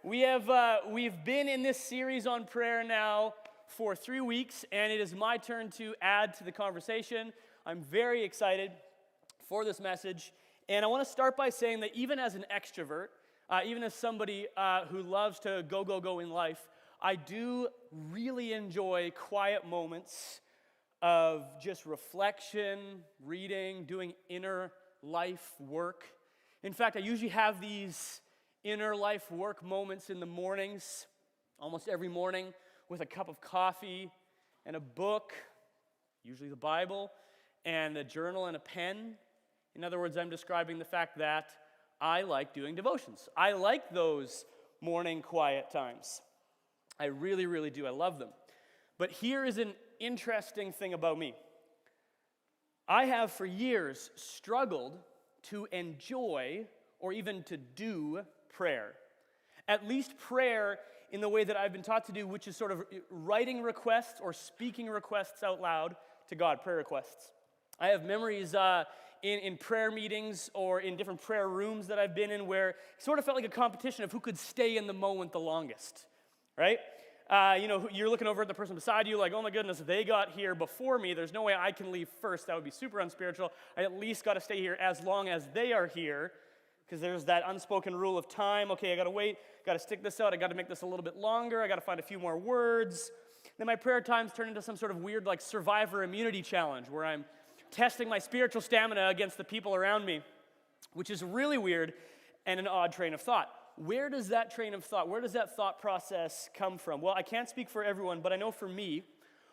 We've been in this series on prayer now for 3 weeks, and it is my turn to add to the conversation. I'm very excited for this message, and I want to start by saying that even as an extrovert, even as somebody who loves to go in life, I do really enjoy quiet moments of just reflection, reading, doing inner life work. In fact, I usually have these inner life work moments in the mornings, almost every morning, with a cup of coffee and a book, usually the Bible, and a journal and a pen. In other words, I'm describing the fact that I like doing devotions. I like those morning quiet times. I really, really do. I love them. But here is an interesting thing about me. I have for years struggled to enjoy or even to do prayer. At least prayer in the way that I've been taught to do, which is sort of writing requests or speaking requests out loud to God, prayer requests. I have memories in prayer meetings or in different prayer rooms that I've been in where it sort of felt like a competition of who could stay in the moment the longest, right? You're looking over at the person beside you like, oh my goodness, they got here before me. There's no way I can leave first. That would be super unspiritual. I at least got to stay here as long as they are here, because there's that unspoken rule of time. Okay, I got to wait, got to stick this out, I got to make this a little bit longer, I got to find a few more words. Then my prayer times turn into some sort of weird like survivor immunity challenge where I'm testing my spiritual stamina against the people around me, which is really weird and an odd train of thought. Where does that train of thought, where does that thought process come from? Well, I can't speak for everyone, but I know for me,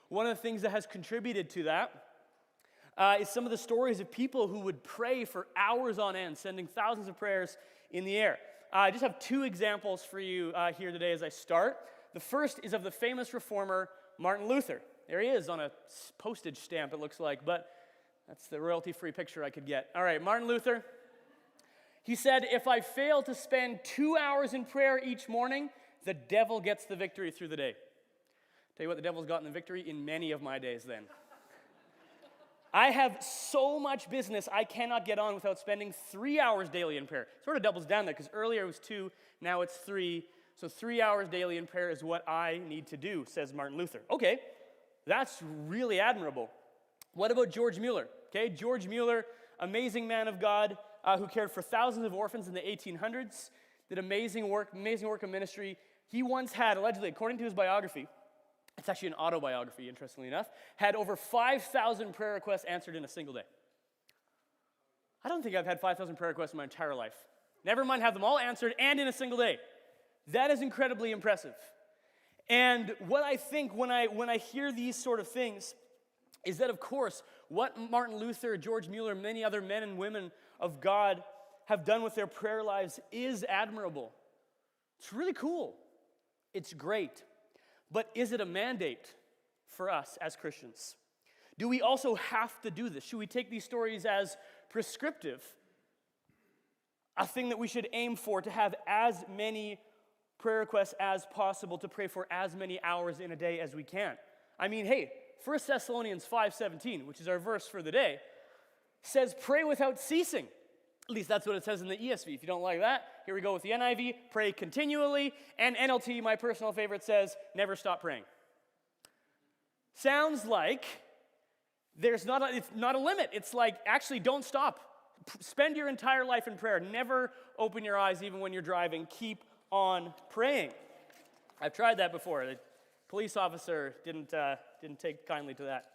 one of the things that has contributed to that is some of the stories of people who would pray for hours on end, sending thousands of prayers in the air. I just have two examples for you here today as I start. The first is of the famous reformer, Martin Luther. There he is on a postage stamp, it looks like, but that's the royalty-free picture I could get. All right, Martin Luther. He said, if I fail to spend 2 hours in prayer each morning, the devil gets the victory through the day. Tell you what, the devil's gotten the victory in many of my days then. I have so much business I cannot get on without spending 3 hours daily in prayer. Sort of doubles down there, because earlier it was 2, now it's 3. So 3 hours daily in prayer is what I need to do, says Martin Luther. Okay, that's really admirable. What about George Mueller? Okay, George Mueller, amazing man of God, who cared for thousands of orphans in the 1800s, did amazing work of ministry. He once had, allegedly, according to his biography, it's actually an autobiography, interestingly enough, had over 5,000 prayer requests answered in a single day. I don't think I've had 5,000 prayer requests in my entire life. Never mind have them all answered and in a single day. That is incredibly impressive. And what I think when I hear these sort of things is that, of course, what Martin Luther, George Mueller, many other men and women of God have done with their prayer lives is admirable. It's really cool. It's great. But is it a mandate for us as Christians? Do we also have to do this? Should we take these stories as prescriptive? A thing that we should aim for, to have as many prayer requests as possible, to pray for as many hours in a day as we can. I mean, hey, 1 Thessalonians 5:17, which is our verse for the day, says pray without ceasing. At least that's what it says in the ESV. If you don't like that, here we go with the NIV, pray continually. And NLT, my personal favorite, says never stop praying. Sounds like it's not a limit. It's like, actually, don't stop. Spend your entire life in prayer. Never open your eyes even when you're driving. Keep on praying. I've tried that before. The police officer didn't take kindly to that.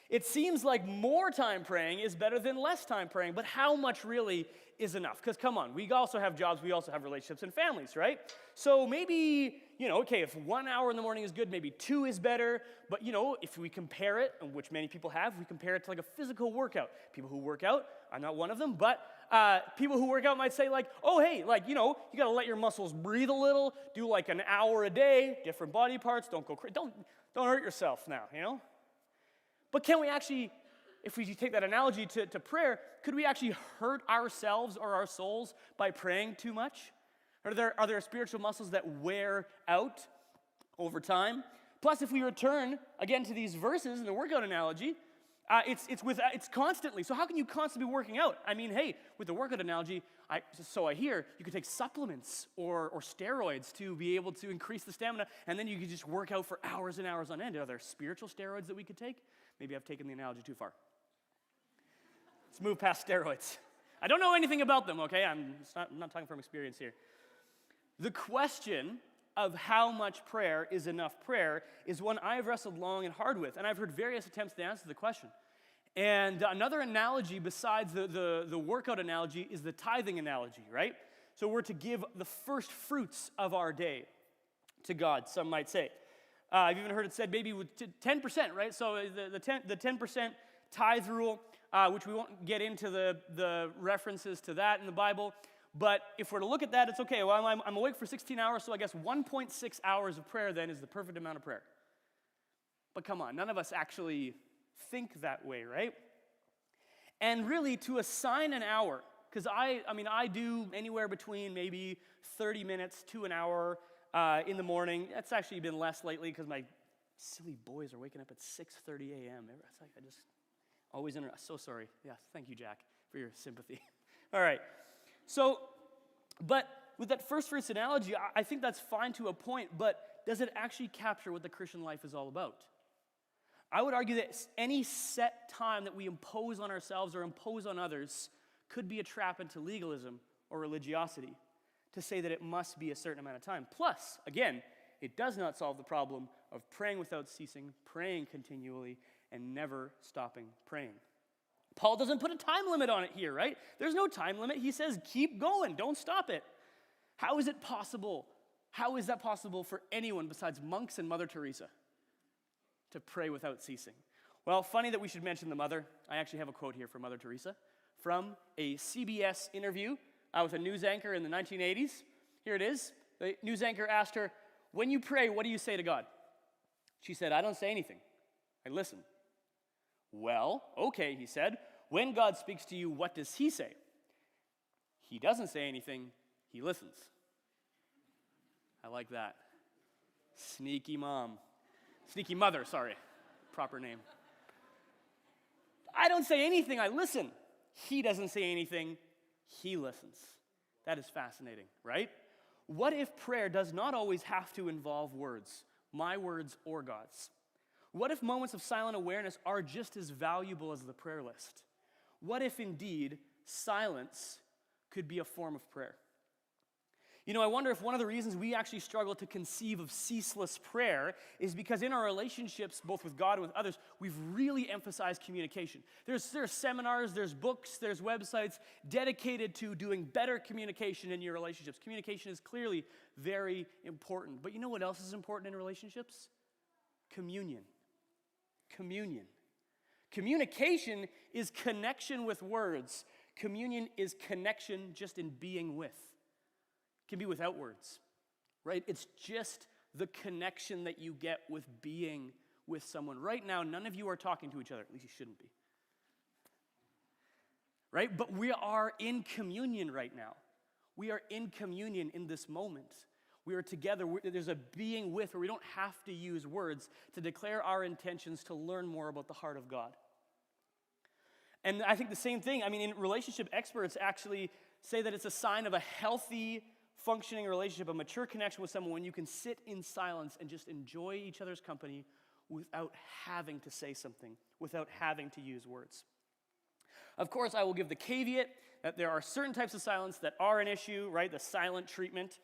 It seems like more time praying is better than less time praying, but how much really is enough? Because come on, we also have jobs, we also have relationships and families, right? So maybe, if 1 hour in the morning is good, maybe 2 is better, but if we compare it, which many people have, we compare it to like a physical workout. People who work out, I'm not one of them, but people who work out might say like, oh hey, you got to let your muscles breathe a little, do like an hour a day, different body parts, don't go crazy, don't hurt yourself now, But can we actually, if we take that analogy to prayer, could we actually hurt ourselves or our souls by praying too much? Are there spiritual muscles that wear out over time? Plus, if we return, again, to these verses in the workout analogy, it's constantly. So how can you constantly be working out? I mean, hey, with the workout analogy, so I hear you could take supplements or steroids to be able to increase the stamina, and then you could just work out for hours and hours on end. Are there spiritual steroids that we could take? Maybe I've taken the analogy too far. Let's move past steroids. I don't know anything about them, okay? I'm not talking from experience here. The question of how much prayer is enough prayer is one I've wrestled long and hard with, and I've heard various attempts to answer the question. And another analogy besides the workout analogy is the tithing analogy, right? So we're to give the first fruits of our day to God, some might say. I've even heard it said maybe with 10%, right? So the 10% tithe rule, which we won't get into the references to that in the Bible. But if we're to look at that, it's okay. Well, I'm awake for 16 hours, so I guess 1.6 hours of prayer then is the perfect amount of prayer. But come on, none of us actually think that way, right? And really, to assign an hour, because I do anywhere between maybe 30 minutes to an hour in the morning. That's actually been less lately because my silly boys are waking up at 6:30 a.m. It's like I just always so sorry. Yes, thank you, Jack, for your sympathy. All right. So, but with that first fruits analogy, I think that's fine to a point, but does it actually capture what the Christian life is all about? I would argue that any set time that we impose on ourselves or impose on others could be a trap into legalism or religiosity to say that it must be a certain amount of time. Plus, again, it does not solve the problem of praying without ceasing, praying continually, and never stopping praying. Paul doesn't put a time limit on it here, right? There's no time limit. He says, keep going, don't stop it. How is it possible? How is that possible for anyone besides monks and Mother Teresa to pray without ceasing? Well, funny that we should mention the mother. I actually have a quote here from Mother Teresa from a CBS interview with a news anchor in the 1980s. Here it is. The news anchor asked her, when you pray, what do you say to God? She said, I don't say anything. I listen. Well, okay, he said. When God speaks to you, what does he say? He doesn't say anything. He listens. I like that. Sneaky mom. Sneaky mother, sorry. Proper name. I don't say anything. I listen. He doesn't say anything. He listens. That is fascinating, right? What if prayer does not always have to involve words, my words or God's? What if moments of silent awareness are just as valuable as the prayer list? What if indeed silence could be a form of prayer? You know, I wonder if one of the reasons we actually struggle to conceive of ceaseless prayer is because in our relationships, both with God and with others, we've really emphasized communication. There's seminars, there's books, there's websites dedicated to doing better communication in your relationships. Communication is clearly very important. But you know what else is important in relationships? Communion. Communion. Communication is connection with words. Communion is connection just in being with. It can be without words, right? It's just the connection that you get with being with someone. Right now, none of you are talking to each other. At least you shouldn't be. Right? But we are in communion right now. We are in communion in this moment. We are together. There's a being with where we don't have to use words to declare our intentions to learn more about the heart of God. And I think the same thing, in relationship experts actually say that it's a sign of a healthy, functioning relationship, a mature connection with someone when you can sit in silence and just enjoy each other's company without having to say something, without having to use words. Of course, I will give the caveat that there are certain types of silence that are an issue, right? The silent treatment,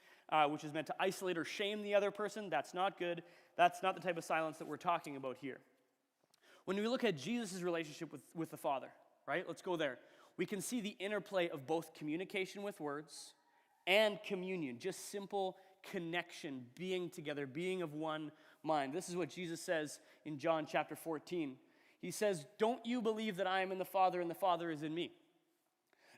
which is meant to isolate or shame the other person. That's not good. That's not the type of silence that we're talking about here. When we look at Jesus' relationship with the Father, right? Let's go there. We can see the interplay of both communication with words and communion, just simple connection, being together, being of one mind. This is what Jesus says in John chapter 14. He says, "Don't you believe that I am in the Father and the Father is in me?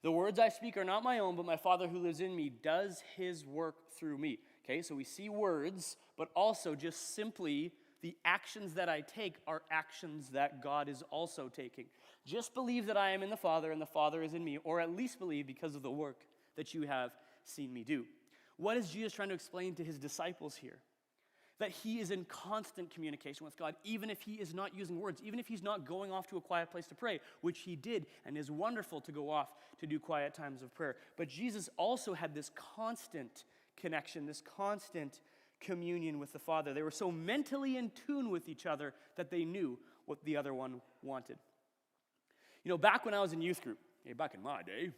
The words I speak are not my own, but my Father who lives in me does his work through me." Okay, so we see words, but also just simply the actions that I take are actions that God is also taking. Just believe that I am in the Father and the Father is in me, or at least believe because of the work that you have seen me do. What is Jesus trying to explain to his disciples here? that he is in constant communication with God, even if he is not using words, even if he's not going off to a quiet place to pray, which he did, and is wonderful to go off to do quiet times of prayer. But Jesus also had this constant connection, this constant communion with the Father. They were so mentally in tune with each other that they knew what the other one wanted. You know, back when I was in youth group, back in my day,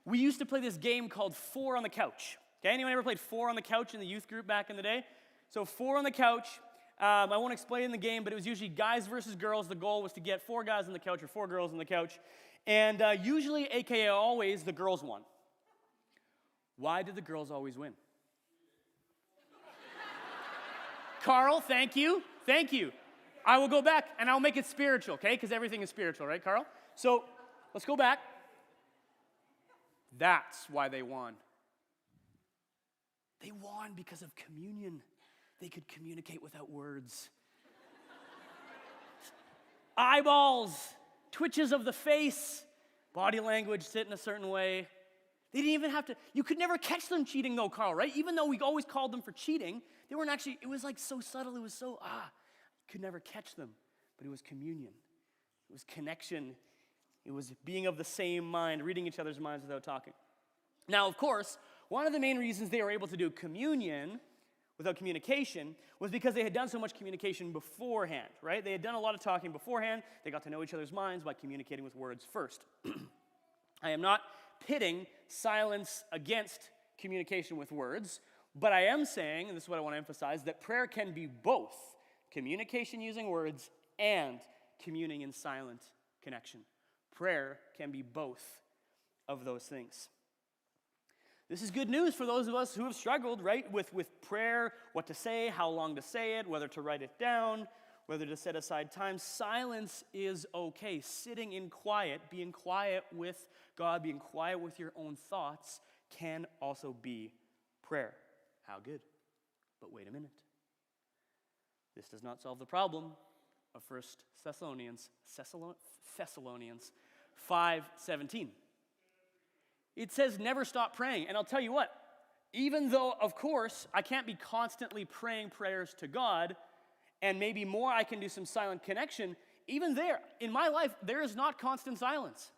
we used to play this game called Four on the Couch. Okay, anyone ever played Four on the Couch in the youth group back in the day? So Four on the Couch, I won't explain the game, but it was usually guys versus girls. The goal was to get 4 guys on the couch or 4 girls on the couch. And usually, aka always, the girls won. Why did the girls always win? Carl, thank you. Thank you. I will go back and I'll make it spiritual, okay? Because everything is spiritual, right, Carl? So let's go back. That's why they won. They won because of communion. They could communicate without words. Eyeballs, twitches of the face, body language sit in a certain way. They didn't even have to, you could never catch them cheating though, Carl, right? Even though we always called them for cheating, they weren't actually, it was like so subtle, it was so, you could never catch them. But it was communion. It was connection. It was being of the same mind, reading each other's minds without talking. Now, of course, one of the main reasons they were able to do communion without communication was because they had done so much communication beforehand, right? They had done a lot of talking beforehand. They got to know each other's minds by communicating with words first. I am not pitting silence against communication with words, but I am saying, and this is what I want to emphasize, that prayer can be both communication using words and communing in silent connection. Prayer can be both of those things. This is good news for those of us who have struggled, right, with prayer, what to say, how long to say it, whether to write it down, whether to set aside time. Silence is okay. Sitting in quiet, being quiet with God, being quiet with your own thoughts can also be prayer. How good. But wait a minute. This does not solve the problem of 1 Thessalonians 5:17. It says never stop praying. And I'll tell you what, even though, of course, I can't be constantly praying prayers to God, and maybe more I can do some silent connection, even there, in my life, there is not constant silence.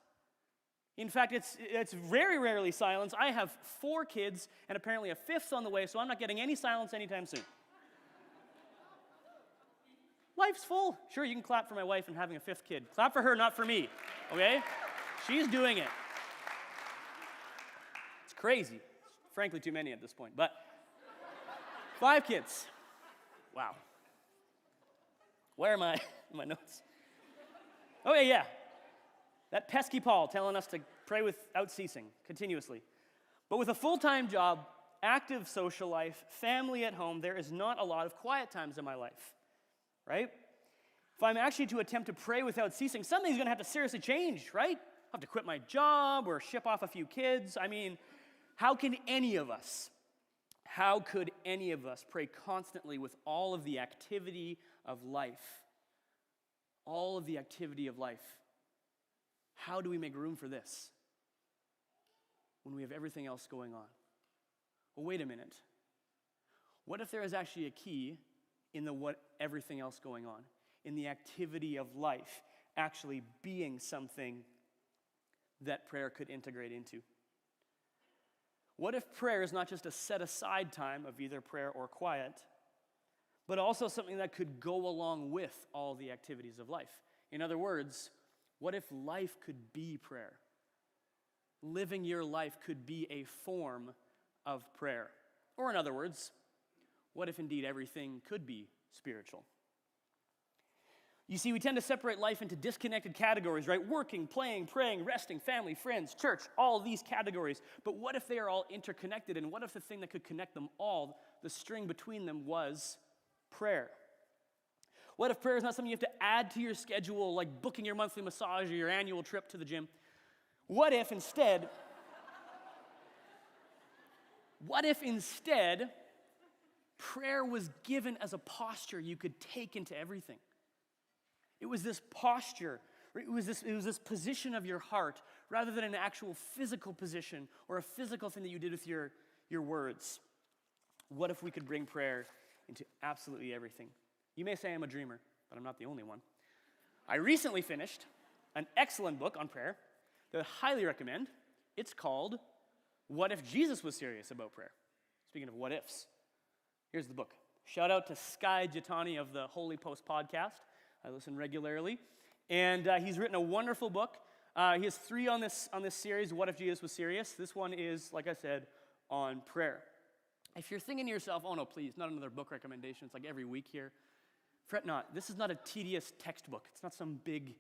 In fact, it's very rarely silence. I have 4 kids, and apparently a 5th on the way, so I'm not getting any silence anytime soon. Life's full. Sure, you can clap for my wife and having a 5th kid. Clap for her, not for me, okay? She's doing it. It's crazy. Frankly, too many at this point, but 5 kids. Wow. Where are my notes? Oh, yeah. That pesky Paul telling us to pray without ceasing, continuously. But with a full-time job, active social life, family at home, there is not a lot of quiet times in my life, right? If I'm actually to attempt to pray without ceasing, something's going to have to seriously change, right? I'll have to quit my job or ship off a few kids. I mean, how could any of us pray constantly with all of the activity of life? All of the activity of life. How do we make room for this when we have everything else going on? Well, wait a minute. What if there is actually a key in the everything else going on, in the activity of life actually being something that prayer could integrate into? What if prayer is not just a set-aside time of either prayer or quiet, but also something that could go along with all the activities of life? In other words, what if life could be prayer? Living your life could be a form of prayer. Or in other words, what if indeed everything could be spiritual? You see, we tend to separate life into disconnected categories, right? Working, playing, praying, resting, family, friends, church, all these categories. But what if they are all interconnected? And what if the thing that could connect them all, the string between them, was prayer? What if prayer is not something you have to add to your schedule, like booking your monthly massage or your annual trip to the gym? What if instead prayer was given as a posture you could take into everything? It was this posture, it was this position of your heart rather than an actual physical position or a physical thing that you did with your words. What if we could bring prayer into absolutely everything? You may say I'm a dreamer, but I'm not the only one. I recently finished an excellent book on prayer that I highly recommend. It's called What If Jesus Was Serious About Prayer? Speaking of what ifs, here's the book. Shout out to Sky Jitani of the Holy Post podcast. I listen regularly. And he's written a wonderful book. He has 3 on this series, What If Jesus Was Serious? This one is, like I said, on prayer. If you're thinking to yourself, oh no, please, not another book recommendation. It's like every week here. Fret not. This is not a tedious textbook. It's not some big,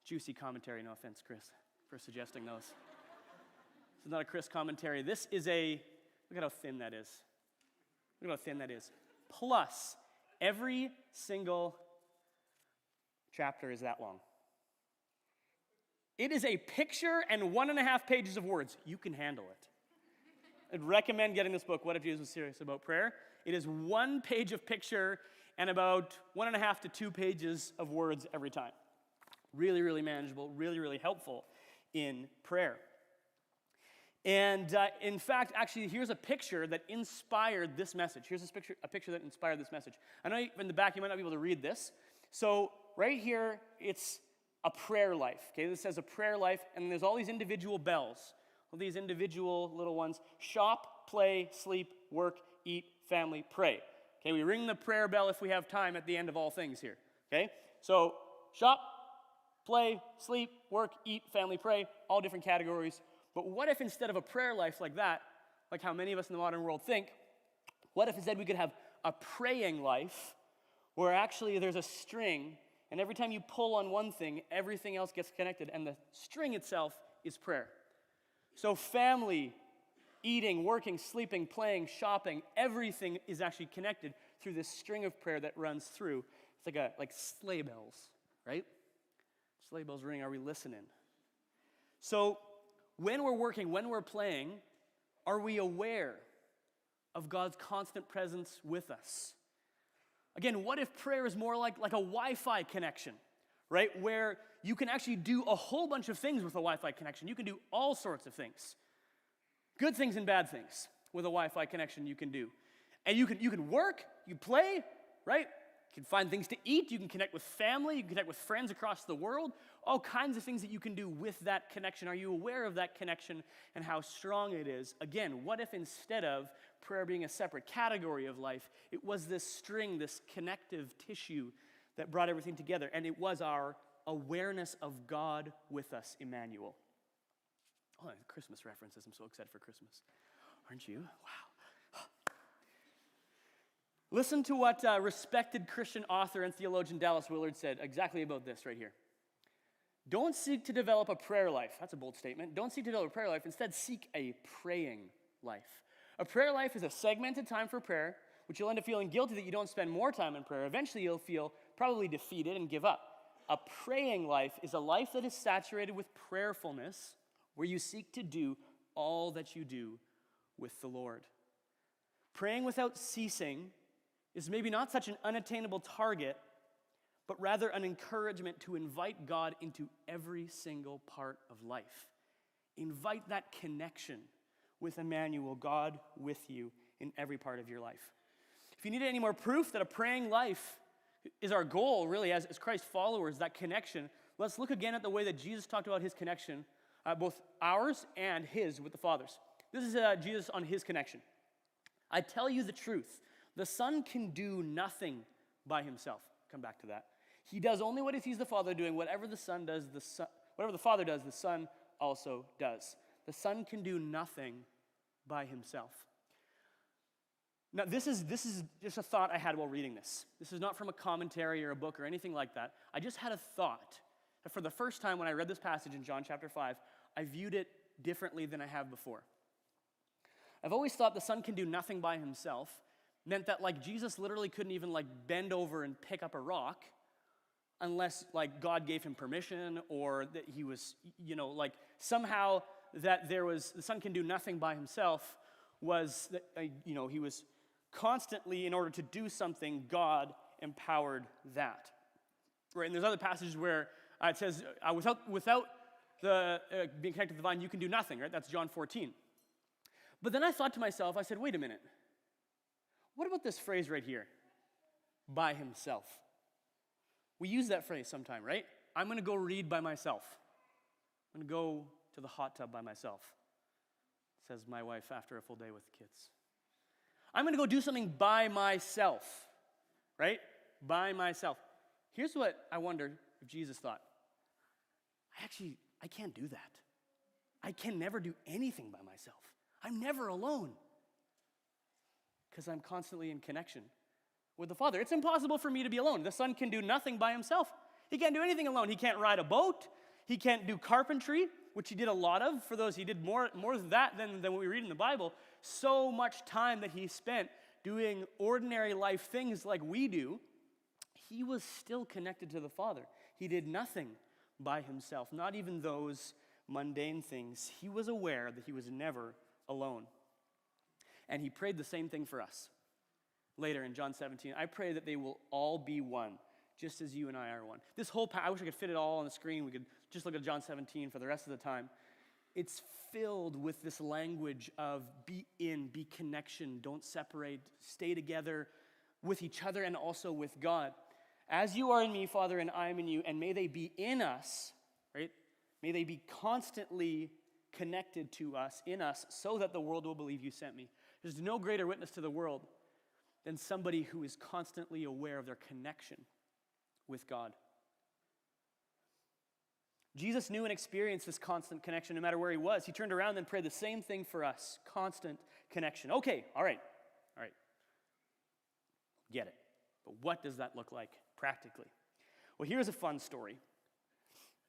juicy commentary. No offense, Chris, for suggesting those. This is not a Chris commentary. This is look at how thin that is. Look at how thin that is. Plus, every single chapter is that long. It is a picture and 1.5 pages of words. You can handle it. I'd recommend getting this book, What If Jesus Was Serious About Prayer? It is 1 page of picture and about 1.5 to 2 pages of words every time. Really, really manageable, really, really helpful in prayer. And in fact, actually, here's a picture that inspired this message. Here's a picture that inspired this message. I know in the back you might not be able to read this. So right here, it's a prayer life. Okay, this says a prayer life, and there's all these individual bells, all these individual little ones. Shop, play, sleep, work, eat, family, pray. Okay, we ring the prayer bell if we have time at the end of all things here. Okay, so shop, play, sleep, work, eat, family, pray, all different categories. But what if instead of a prayer life like that, like how many of us in the modern world think, what if instead we could have a praying life where actually there's a string, and every time you pull on one thing, everything else gets connected, and the string itself is prayer. So family, eating, working, sleeping, playing, shopping, everything is actually connected through this string of prayer that runs through. It's like sleigh bells, right? Sleigh bells ring, are we listening? So when we're working, when we're playing, are we aware of God's constant presence with us? Again, what if prayer is more like a Wi-Fi connection, right? Where you can actually do a whole bunch of things with a Wi-Fi connection. You can do all sorts of things. Good things and bad things with a Wi-Fi connection you can do. And you can work, you play, right? You can find things to eat, you can connect with family, you can connect with friends across the world, all kinds of things that you can do with that connection. Are you aware of that connection and how strong it is? Again, what if instead of prayer being a separate category of life, it was this string, this connective tissue that brought everything together, and it was our awareness of God with us, Emmanuel. Oh, Christmas references. I'm so excited for Christmas. Aren't you? Wow. Listen to what respected Christian author and theologian Dallas Willard said exactly about this right here. Don't seek to develop a prayer life. That's a bold statement. Don't seek to develop a prayer life. Instead, seek a praying life. A prayer life is a segmented time for prayer, which you'll end up feeling guilty that you don't spend more time in prayer. Eventually, you'll feel probably defeated and give up. A praying life is a life that is saturated with prayerfulness, where you seek to do all that you do with the Lord. Praying without ceasing is maybe not such an unattainable target, but rather an encouragement to invite God into every single part of life. Invite that connection with Emmanuel, God with you in every part of your life. If you need any more proof that a praying life is our goal, really, as Christ followers, that connection, let's look again at the way that Jesus talked about his connection, both ours and his with the Father's. This is Jesus on his connection. I tell you the truth, the Son can do nothing by himself. Come back to that. He does only what he sees the Father doing. Whatever the Father does, the Son also does. The Son can do nothing by himself. Now, this is just a thought I had while reading this. This is not from a commentary or a book or anything like that. I just had a thought that for the first time when I read this passage in John chapter 5, I viewed it differently than I have before. I've always thought the Son can do nothing by himself meant that Jesus literally couldn't even bend over and pick up a rock unless God gave him permission, or that he was, somehow that the Son can do nothing by himself was that, he was constantly, in order to do something, God empowered that. Right, and there's other passages where it says, without the being connected to the vine, you can do nothing, right? That's John 14. But then I thought to myself, I said, wait a minute. What about this phrase right here? By himself. We use that phrase sometime, right? I'm going to go read by myself. I'm going to go to the hot tub by myself, says my wife after a full day with the kids. I'm going to go do something by myself, right? By myself. Here's what I wonder if Jesus thought. I can't do that. I can never do anything by myself. I'm never alone because I'm constantly in connection with the Father. It's impossible for me to be alone. The Son can do nothing by himself. He can't do anything alone. He can't ride a boat. He can't do carpentry, which he did a lot of. For those, he did more of that than what we read in the Bible. So much time that he spent doing ordinary life things like we do, he was still connected to the Father. He did nothing by himself, not even those mundane things. He was aware that he was never alone. And he prayed the same thing for us. Later in John 17, I pray that they will all be one, just as you and I are one. This whole I wish I could fit it all on the screen. We could just look at John 17 for the rest of the time. It's filled with this language of be connection, don't separate, stay together with each other and also with God. As you are in me, Father, and I am in you, and may they be in us, right? May they be constantly connected to us, in us, so that the world will believe you sent me. There's no greater witness to the world than somebody who is constantly aware of their connection with God. Jesus knew and experienced this constant connection no matter where he was. He turned around and prayed the same thing for us, constant connection. Okay, all right. Get it. But what does that look like practically? Well, here's a fun story.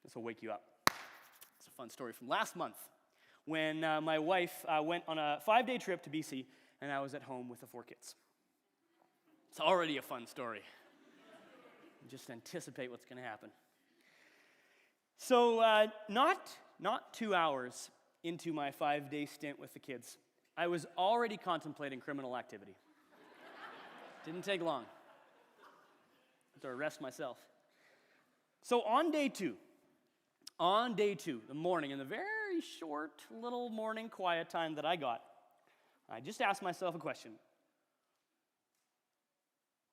This will wake you up. It's a fun story from last month when my wife went on a 5-day trip to BC, and I was at home with the 4 kids. It's already a fun story. Just anticipate what's going to happen. So not 2 hours into my 5-day stint with the kids, I was already contemplating criminal activity. Didn't take long. I had to arrest myself. So on day two, the morning, in the very short little morning quiet time that I got, I just asked myself a question.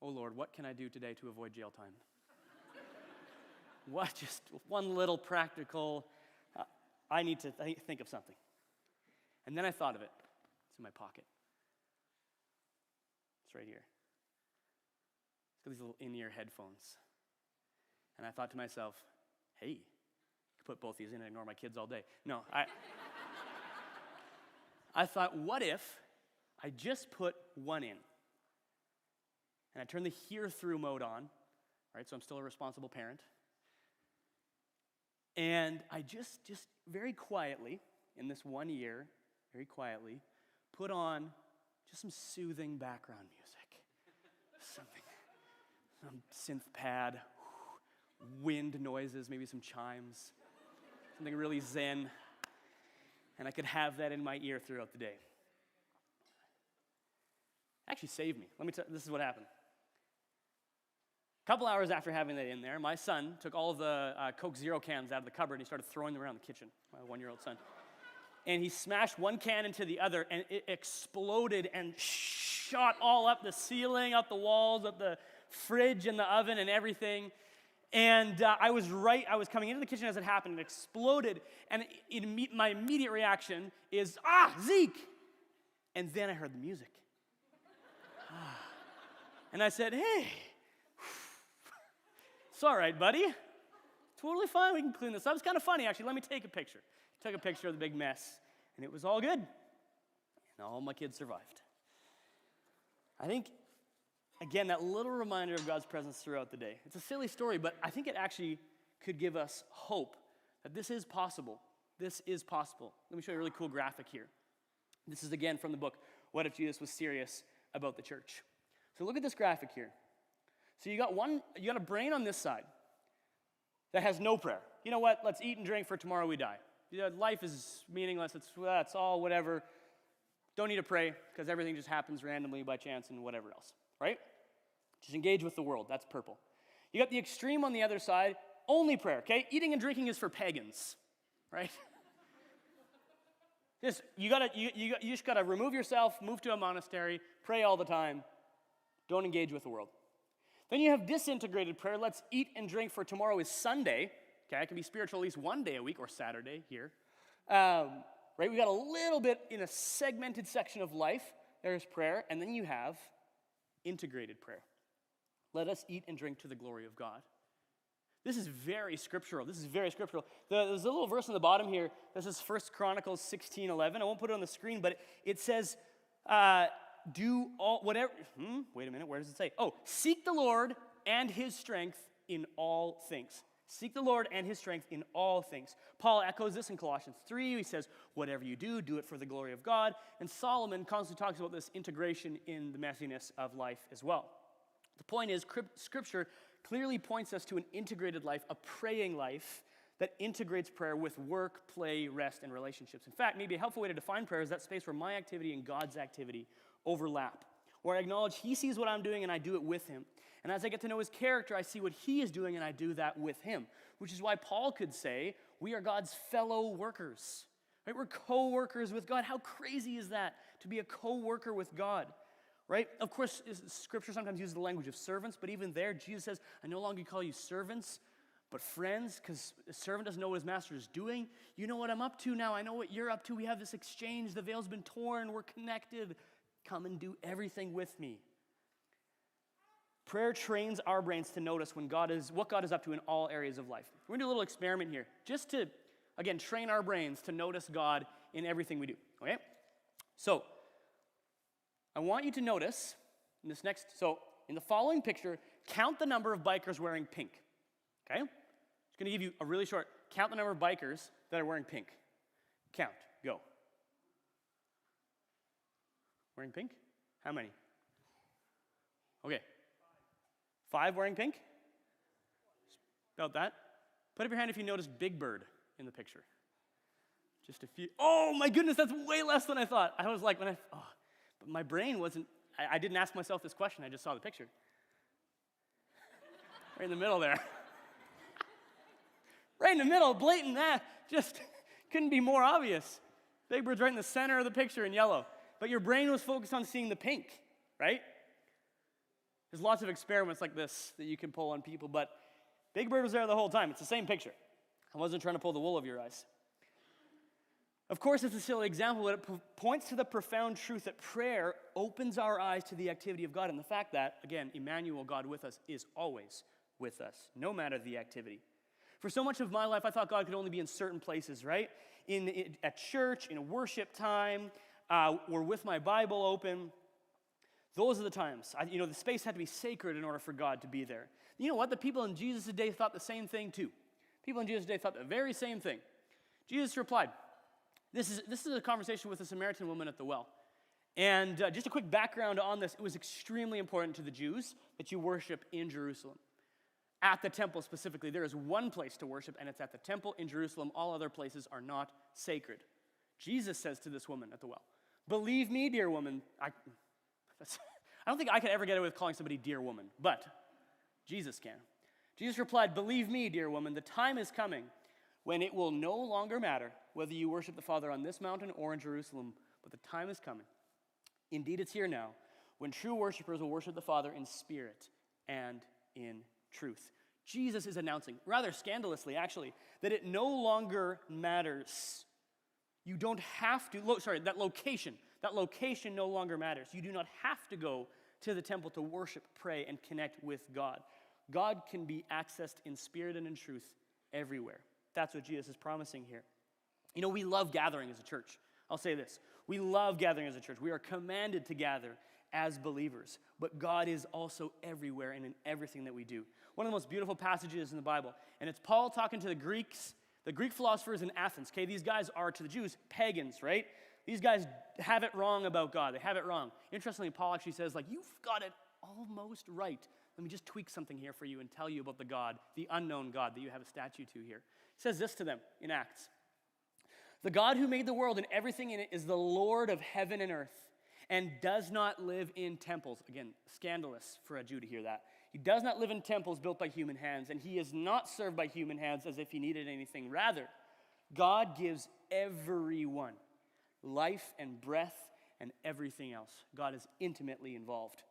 Oh Lord, what can I do today to avoid jail time? What, just one little practical, I need to think of something. And then I thought of it. It's in my pocket. It's right here. It's got these little in-ear headphones. And I thought to myself, hey, you could put both these in and ignore my kids all day. No, I thought, what if I just put one in? And I turned the hear-through mode on, right? So I'm still a responsible parent. And I just very quietly, in this 1 year, very quietly, put on just some soothing background music. Some synth pad, wind noises, maybe some chimes, something really zen. And I could have that in my ear throughout the day. Actually saved me. Let me tell you, this is what happened. A couple hours after having that in there, my son took all of the Coke Zero cans out of the cupboard and he started throwing them around the kitchen, my 1-year-old son. And he smashed one can into the other and it exploded and shot all up the ceiling, up the walls, up the fridge and the oven and everything. And I was coming into the kitchen as it happened. It exploded. And my immediate reaction is, Zeke! And then I heard the music. And I said, hey, it's all right, buddy. Totally fine. We can clean this up. It's kind of funny, actually. Let me take a picture. Took a picture of the big mess, and it was all good. And all my kids survived. I think, again, that little reminder of God's presence throughout the day. It's a silly story, but I think it actually could give us hope that this is possible. This is possible. Let me show you a really cool graphic here. This is, again, from the book, What If Jesus Was Serious About the Church? So look at this graphic here. So you got a brain on this side that has no prayer. You know what? Let's eat and drink for tomorrow we die. Life is meaningless. It's all whatever. Don't need to pray because everything just happens randomly by chance and whatever else, right? Just engage with the world. That's purple. You got the extreme on the other side, only prayer, okay? Eating and drinking is for pagans, right? You just got to remove yourself, move to a monastery, pray all the time, Don't engage with the world. Then you have disintegrated prayer. Let's eat and drink, for tomorrow is Sunday. Okay, it can be spiritual at least one day a week, or Saturday here. Right, we got a little bit in a segmented section of life. There's prayer, and then you have integrated prayer. Let us eat and drink to the glory of God. This is very scriptural. There's a little verse on the bottom here. This is 1 Chronicles 16:11. I won't put it on the screen, but it says, do all, whatever, wait a minute, where does it say? Oh, seek the Lord and his strength in all things. Seek the Lord and his strength in all things. Paul echoes this in Colossians 3. He says, whatever you do, do it for the glory of God. And Solomon constantly talks about this integration in the messiness of life as well. The point is, Scripture clearly points us to an integrated life, a praying life that integrates prayer with work, play, rest, and relationships. In fact, maybe a helpful way to define prayer is that space where my activity and God's activity overlap, where I acknowledge he sees what I'm doing and I do it with him. And as I get to know his character, I see what he is doing and I do that with him, which is why Paul could say, we are God's fellow workers. Right? We're co-workers with God. How crazy is that, to be a co-worker with God? Right? Of course, Scripture sometimes uses the language of servants, but even there, Jesus says, I no longer call you servants, but friends, because a servant doesn't know what his master is doing. You know what I'm up to now. I know what you're up to. We have this exchange. The veil's been torn. We're connected. Come and do everything with me. Prayer trains our brains to notice what God is up to in all areas of life. We're going to do a little experiment here, just to, again, train our brains to notice God in everything we do, okay? So, I want you to notice in the following picture, count the number of bikers wearing pink, okay? Just going to give you a really short, count the number of bikers that are wearing pink. Count, go. Wearing pink? How many? Okay. 5 wearing pink? About that. Put up your hand if you notice Big Bird in the picture. Just a few. Oh my goodness, that's way less than I thought. I was like, but my brain wasn't, I didn't ask myself this question, I just saw the picture. Right in the middle there. Right in the middle, blatant, just couldn't be more obvious. Big Bird's right in the center of the picture in yellow. But your brain was focused on seeing the pink, right? There's lots of experiments like this that you can pull on people, but Big Bird was there the whole time. It's the same picture. I wasn't trying to pull the wool over your eyes. Of course, it's a silly example, but it points to the profound truth that prayer opens our eyes to the activity of God and the fact that, again, Emmanuel, God with us, is always with us, no matter the activity. For so much of my life, I thought God could only be in certain places, right? At church, in a worship time, or with my Bible open. Those are the times. The space had to be sacred in order for God to be there. You know what? The people in Jesus' day thought the same thing too. People in Jesus' day thought the very same thing. Jesus replied. This is a conversation with a Samaritan woman at the well. And just a quick background on this. It was extremely important to the Jews that you worship in Jerusalem. At the temple specifically, there is one place to worship, and it's at the temple in Jerusalem. All other places are not sacred. Jesus says to this woman at the well, believe me, dear woman. I don't think I could ever get away with calling somebody dear woman, but Jesus can. Jesus replied, believe me, dear woman, the time is coming when it will no longer matter whether you worship the Father on this mountain or in Jerusalem, but the time is coming. Indeed, it's here now, when true worshipers will worship the Father in spirit and in truth. Jesus is announcing, rather scandalously actually, that it no longer matters. You don't have to, that location no longer matters. You do not have to go to the temple to worship, pray, and connect with God. God can be accessed in spirit and in truth everywhere. That's what Jesus is promising here. We love gathering as a church. I'll say this. We love gathering as a church. We are commanded to gather as believers. But God is also everywhere and in everything that we do. One of the most beautiful passages in the Bible. And it's Paul talking to the Greek philosophers in Athens. Okay, these guys are, to the Jews, pagans, right? These guys have it wrong about God. They have it wrong. Interestingly, Paul actually says, you've got it almost right. Let me just tweak something here for you and tell you about the God, the unknown God that you have a statue to here. He says this to them in Acts. The God who made the world and everything in it is the Lord of heaven and earth and does not live in temples. Again, scandalous for a Jew to hear that. He does not live in temples built by human hands, and he is not served by human hands as if he needed anything. Rather, God gives everyone life and breath and everything else. God is intimately involved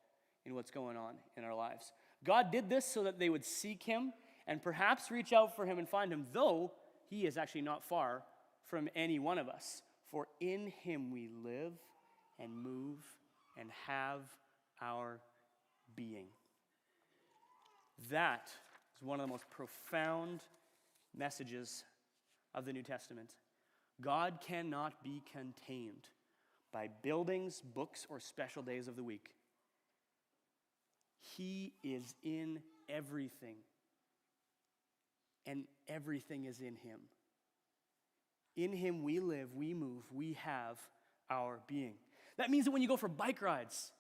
in what's going on in our lives. God did this so that they would seek him and perhaps reach out for him and find him, though he is actually not far from any one of us. For in him we live and move and have our being. That is one of the most profound messages of the New Testament. God cannot be contained by buildings, books, or special days of the week. He is in everything, and everything is in him. In him we live, we move, we have our being. That means that when you go for bike rides,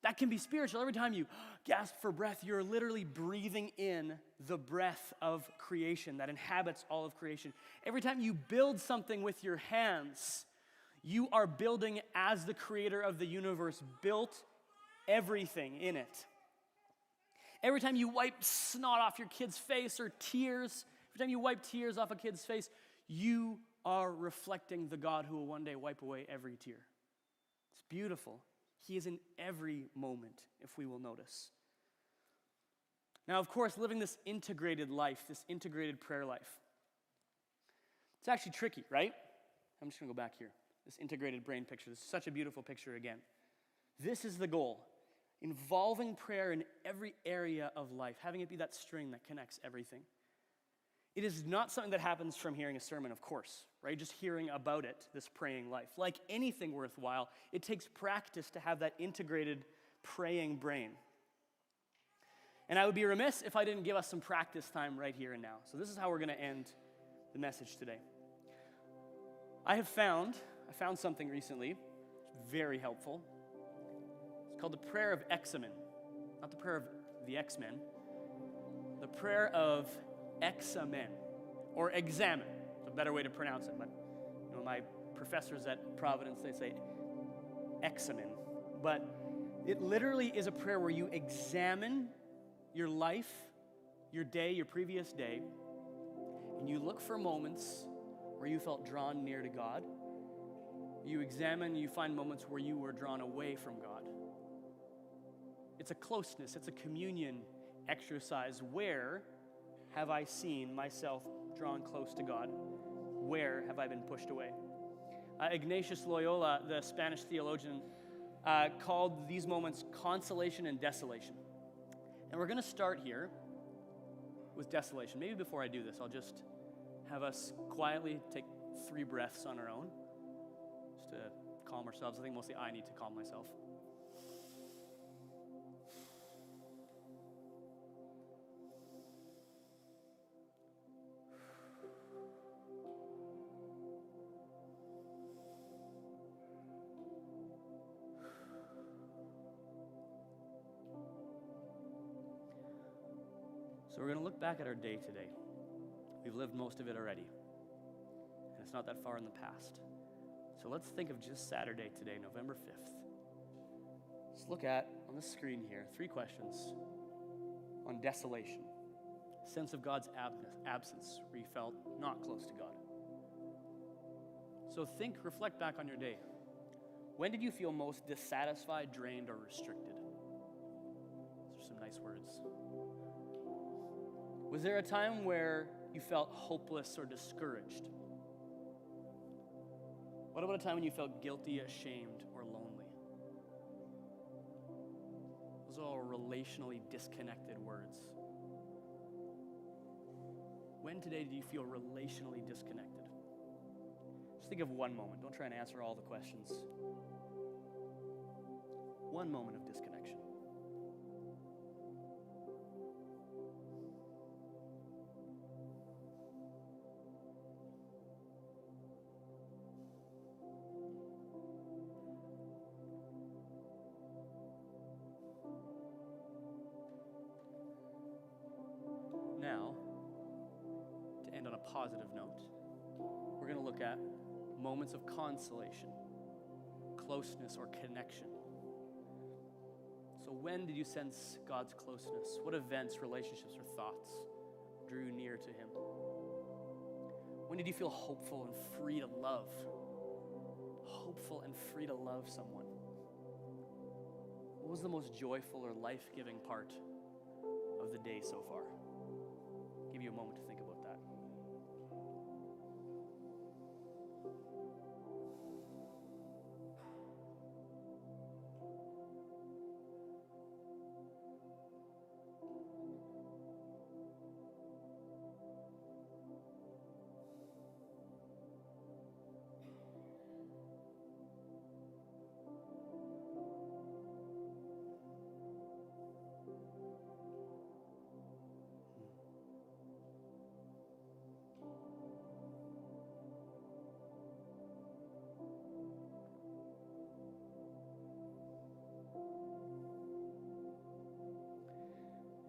that can be spiritual. Every time you gasp for breath, you're literally breathing in the breath of creation that inhabits all of creation. Every time you build something with your hands, you are building as the creator of the universe built everything in it. Every time you wipe snot off your kid's face or tears, every time you wipe tears off a kid's face, you are reflecting the God who will one day wipe away every tear. It's beautiful. He is in every moment, if we will notice. Now, of course, living this integrated life, this integrated prayer life, it's actually tricky, right? I'm just going to go back here. This integrated brain picture. This is such a beautiful picture again. This is the goal. Involving prayer in every area of life, having it be that string that connects everything. It is not something that happens from hearing a sermon, of course, right? Just hearing about it, this praying life. Like anything worthwhile, it takes practice to have that integrated praying brain. And I would be remiss if I didn't give us some practice time right here and now. So this is how we're going to end the message today. I found something recently, very helpful. It's called the prayer of Examen. Not the prayer of the X-Men. The prayer of Examen, or examine. It's a better way to pronounce it, but my professors at Providence, they say Examen. But it literally is a prayer where you examine your life, your day, your previous day, and you look for moments where you felt drawn near to God. You examine, you find moments where you were drawn away from God. It's a closeness, it's a communion exercise. Where have I seen myself drawn close to God? Where have I been pushed away? Ignatius Loyola, the Spanish theologian, called these moments consolation and desolation. And we're going to start here with desolation. Maybe before I do this, I'll just have us quietly take 3 breaths on our own, just to calm ourselves. I think mostly I need to calm myself. So we're going to look back at our day today. We've lived most of it already, and it's not that far in the past. So let's think of just Saturday today, November 5th. Let's look at, on the screen here, 3 questions on desolation. Sense of God's absence, where you felt not close to God. So reflect back on your day. When did you feel most dissatisfied, drained, or restricted? Those are some nice words. Was there a time where you felt hopeless or discouraged? What about a time when you felt guilty, ashamed, or lonely? Those are all relationally disconnected words. When today did you feel relationally disconnected? Just think of one moment. Don't try and answer all the questions. One moment of disconnection. Now, to end on a positive note, we're going to look at moments of consolation, closeness, or connection. So when did you sense God's closeness? What events, relationships, or thoughts drew near to him? When did you feel hopeful and free to love? Hopeful and free to love someone. What was the most joyful or life-giving part of the day so far? I'll give you a moment to think about that.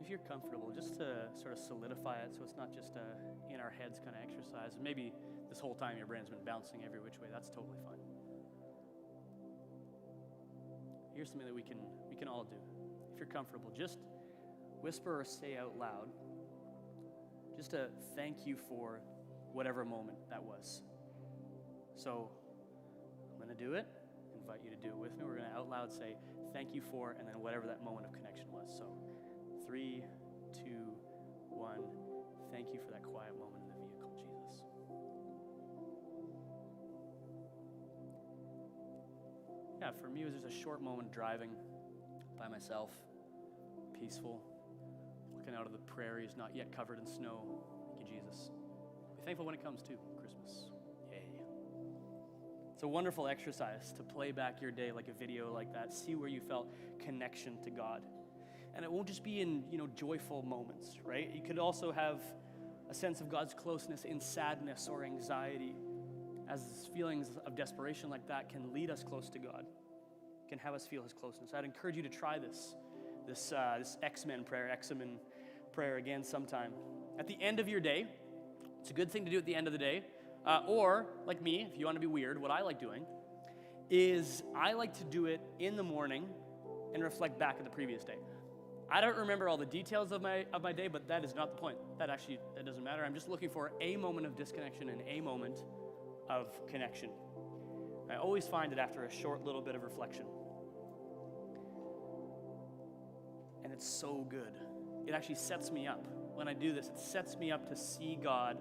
If you're comfortable, just to sort of solidify it so it's not just a in our heads kind of exercise. And maybe this whole time your brain's been bouncing every which way. That's totally fine. Here's something that we can all do. If you're comfortable, just whisper or say out loud, just a thank you for whatever moment that was. So I'm going to do it. Invite you to do it with me. We're going to out loud say thank you for, and then whatever that moment of connection was. So 3, 2, 1. Thank you for that quiet moment in the vehicle, Jesus. Yeah, for me, it was just a short moment driving by myself, peaceful, looking out of the prairies not yet covered in snow. Thank you, Jesus. Be thankful when it comes to Christmas. Yay. It's a wonderful exercise to play back your day like a video like that. See where you felt connection to God. And it won't just be in, joyful moments, right? You could also have a sense of God's closeness in sadness or anxiety, as feelings of desperation like that can lead us close to God, can have us feel his closeness. I'd encourage you to try this X-Men prayer again sometime. At the end of your day, it's a good thing to do at the end of the day. Or, like me, if you want to be weird, what I like doing is I like to do it in the morning and reflect back at the previous day. I don't remember all the details of my day, but that is not the point. That doesn't matter. I'm just looking for a moment of disconnection and a moment of connection. I always find it after a short little bit of reflection. And it's so good. It actually sets me up. When I do this, it sets me up to see God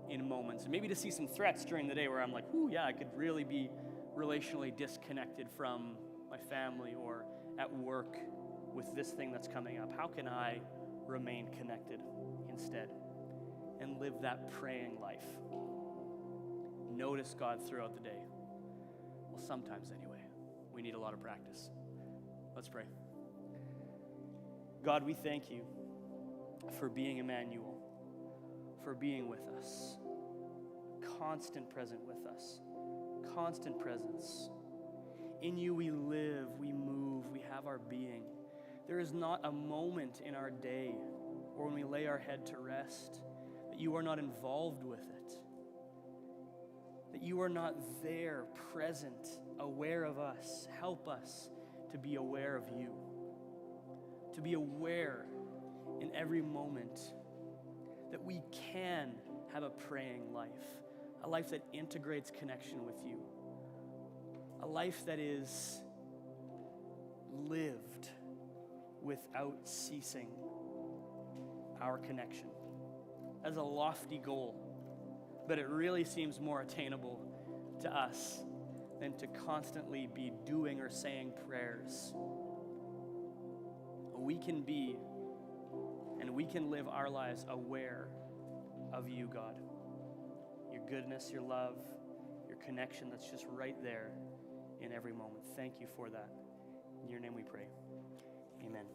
in moments. And maybe to see some threats during the day where I'm like, I could really be relationally disconnected from my family or at work with this thing that's coming up. How can I remain connected instead and live that praying life? Notice God throughout the day. Well, sometimes anyway. We need a lot of practice. Let's pray. God, we thank you for being Emmanuel, for being with us, constant present with us, constant presence. In you we live, we move, we have our being. There is not a moment in our day or when we lay our head to rest that you are not involved with it, that you are not there, present, aware of us. Help us to be aware of you, to be aware in every moment that we can have a praying life, a life that integrates connection with you, a life that is lived without ceasing our connection. That's a lofty goal, but it really seems more attainable to us than to constantly be doing or saying prayers. We can be and we can live our lives aware of you, God. Your goodness, your love, your connection that's just right there in every moment. Thank you for that. In your name we pray. Amen.